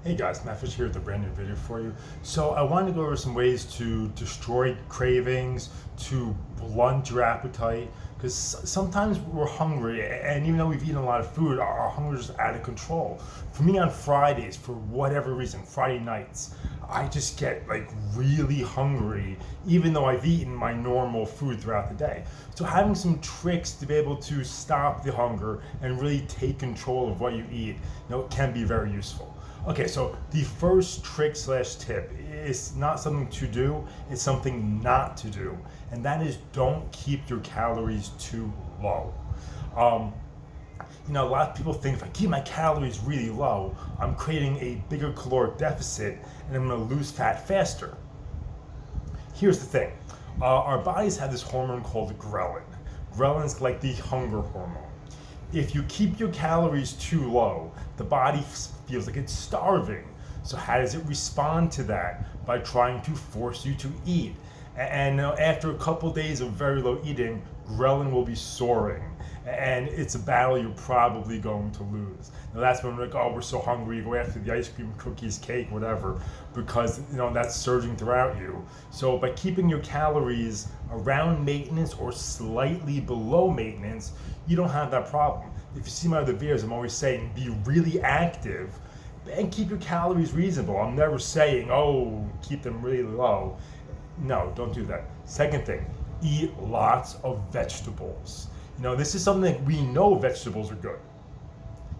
Hey guys, MatthewFischer here with a brand new video for you. So I wanted to go over some ways to destroy cravings, to blunt your appetite, because sometimes we're hungry, and even though we've eaten a lot of food, our hunger is out of control. For me on Fridays, for whatever reason, Friday nights, I just get like really hungry, even though I've eaten my normal food throughout the day. So having some tricks to be able to stop the hunger and really take control of what you eat, can be very useful. Okay, so the first trick slash tip is not something to do, it's something not to do. And that is, don't keep your calories too low. A lot of people think if I keep my calories really low, I'm creating a bigger caloric deficit and I'm gonna lose fat faster. Here's the thing, our bodies have this hormone called ghrelin. Ghrelin is like the hunger hormone. If you keep your calories too low, the body feels like it's starving. So how does it respond to that? By trying to force you to eat. And after a couple days of very low eating, ghrelin will be soaring. And it's a battle you're probably going to lose. Now that's when we're like, oh, we're so hungry, you go after the ice cream, cookies, cake, whatever, because that's surging throughout you. So by keeping your calories around maintenance or slightly below maintenance, you don't have that problem. If you see my other videos, I'm always saying be really active and keep your calories reasonable. I'm never saying, oh, keep them really low. No, don't do that. Second thing, eat lots of vegetables. This is something that we know vegetables are good,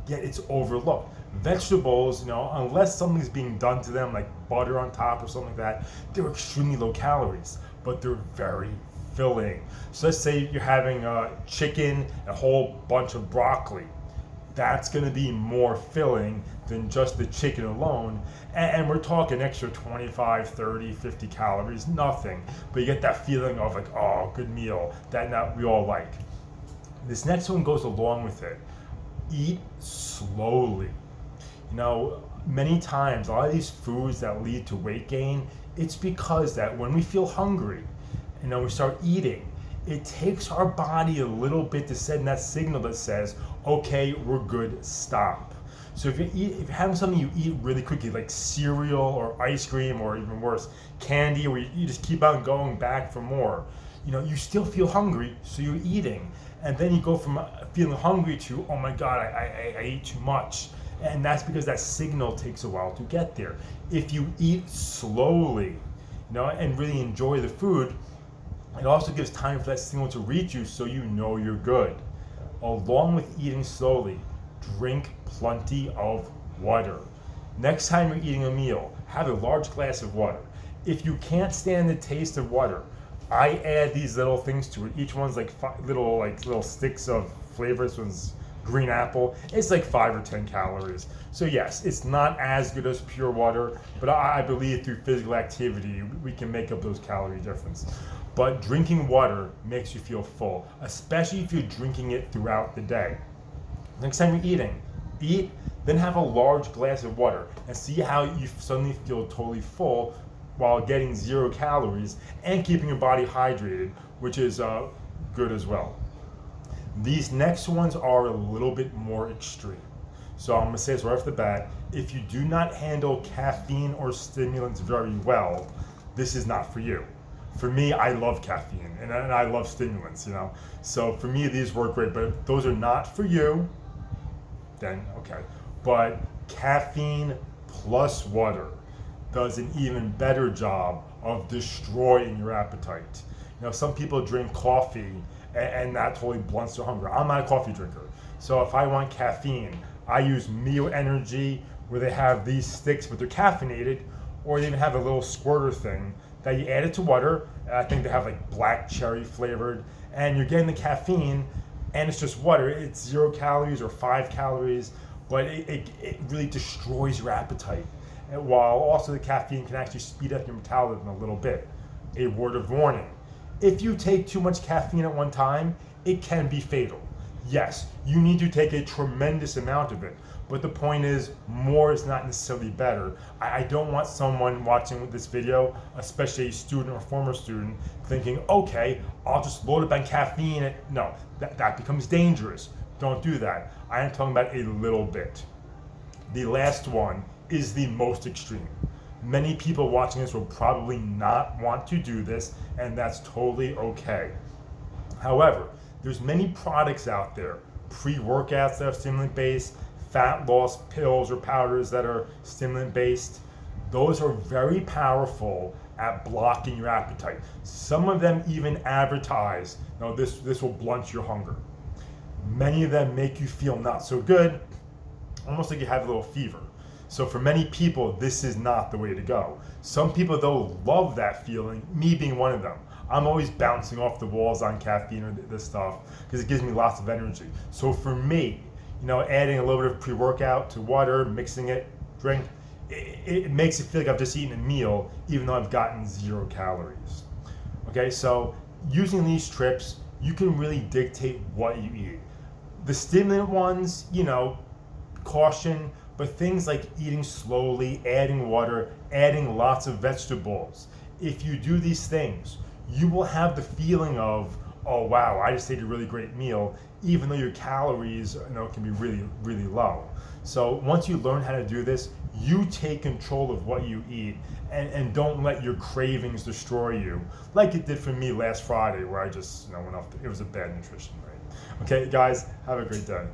yet it's overlooked. Vegetables, unless something's being done to them, like butter on top or something like that, they're extremely low calories, but they're very filling. So let's say you're having chicken, a whole bunch of broccoli. That's going to be more filling than just the chicken alone. And we're talking extra 25, 30, 50 calories, nothing. But you get that feeling of like, oh, good meal, that we all like. This next one goes along with it. Eat slowly. Many times, a lot of these foods that lead to weight gain, it's because that when we feel hungry, we start eating, it takes our body a little bit to send that signal that says, okay, we're good, stop. So if you're having something you eat really quickly, like cereal or ice cream, or even worse, candy, where you just keep on going back for more, you still feel hungry, so you're eating. And then you go from feeling hungry to, oh my God, I ate too much. And that's because that signal takes a while to get there. If you eat slowly, and really enjoy the food, it also gives time for that signal to reach you so you know you're good. Along with eating slowly, drink plenty of water. Next time you're eating a meal, have a large glass of water. If you can't stand the taste of water, I add these little things to it. Each one's like little sticks of flavor. This one's green apple. It's like 5 or 10 calories. So yes, it's not as good as pure water, but I believe through physical activity, we can make up those calorie difference. But drinking water makes you feel full, especially if you're drinking it throughout the day. Next time you're eating, eat, then have a large glass of water and see how you suddenly feel totally full while getting 0 calories and keeping your body hydrated, which is good as well. These next ones are a little bit more extreme. So I'm gonna say this right off the bat, if you do not handle caffeine or stimulants very well, this is not for you. For me, I love caffeine and I love stimulants, So for me, these work great, but if those are not for you, then okay. But caffeine plus water does an even better job of destroying your appetite. Some people drink coffee and that totally blunts their hunger. I'm not a coffee drinker. So if I want caffeine, I use Mio Energy, where they have these sticks, but they're caffeinated, or they even have a little squirter thing that you add it to water. I think they have like black cherry flavored, and you're getting the caffeine, and it's just water. It's 0 calories or 5 calories, but it really destroys your appetite. And while also the caffeine can actually speed up your metabolism a little bit. A word of warning, if you take too much caffeine at one time, it can be fatal. Yes, you need to take a tremendous amount of it, but the point is, more is not necessarily better. I don't want someone watching this video, especially a student or former student, thinking, okay, I'll just load up on caffeine. No, that becomes dangerous. Don't do that. I am talking about a little bit. The last one is the most extreme. Many people watching this will probably not want to do this, and that's totally okay. However, there's many products out there, pre-workouts that are stimulant-based, fat loss pills or powders that are stimulant-based. Those are very powerful at blocking your appetite. Some of them even advertise, no, this will blunt your hunger. Many of them make you feel not so good, almost like you have a little fever. So for many people, this is not the way to go. Some people though love that feeling, me being one of them. I'm always bouncing off the walls on caffeine or this stuff because it gives me lots of energy. So for me, adding a little bit of pre-workout to water, mixing it, drink, it makes it feel like I've just eaten a meal, even though I've gotten 0 calories. Okay, so using these trips, you can really dictate what you eat. The stimulant ones, caution, but things like eating slowly, adding water, adding lots of vegetables. If you do these things, you will have the feeling of, oh wow, I just ate a really great meal, even though your calories can be really, really low. So once you learn how to do this, you take control of what you eat and don't let your cravings destroy you, like it did for me last Friday, where I just went off. It was a bad nutrition, right? Okay, guys, have a great day.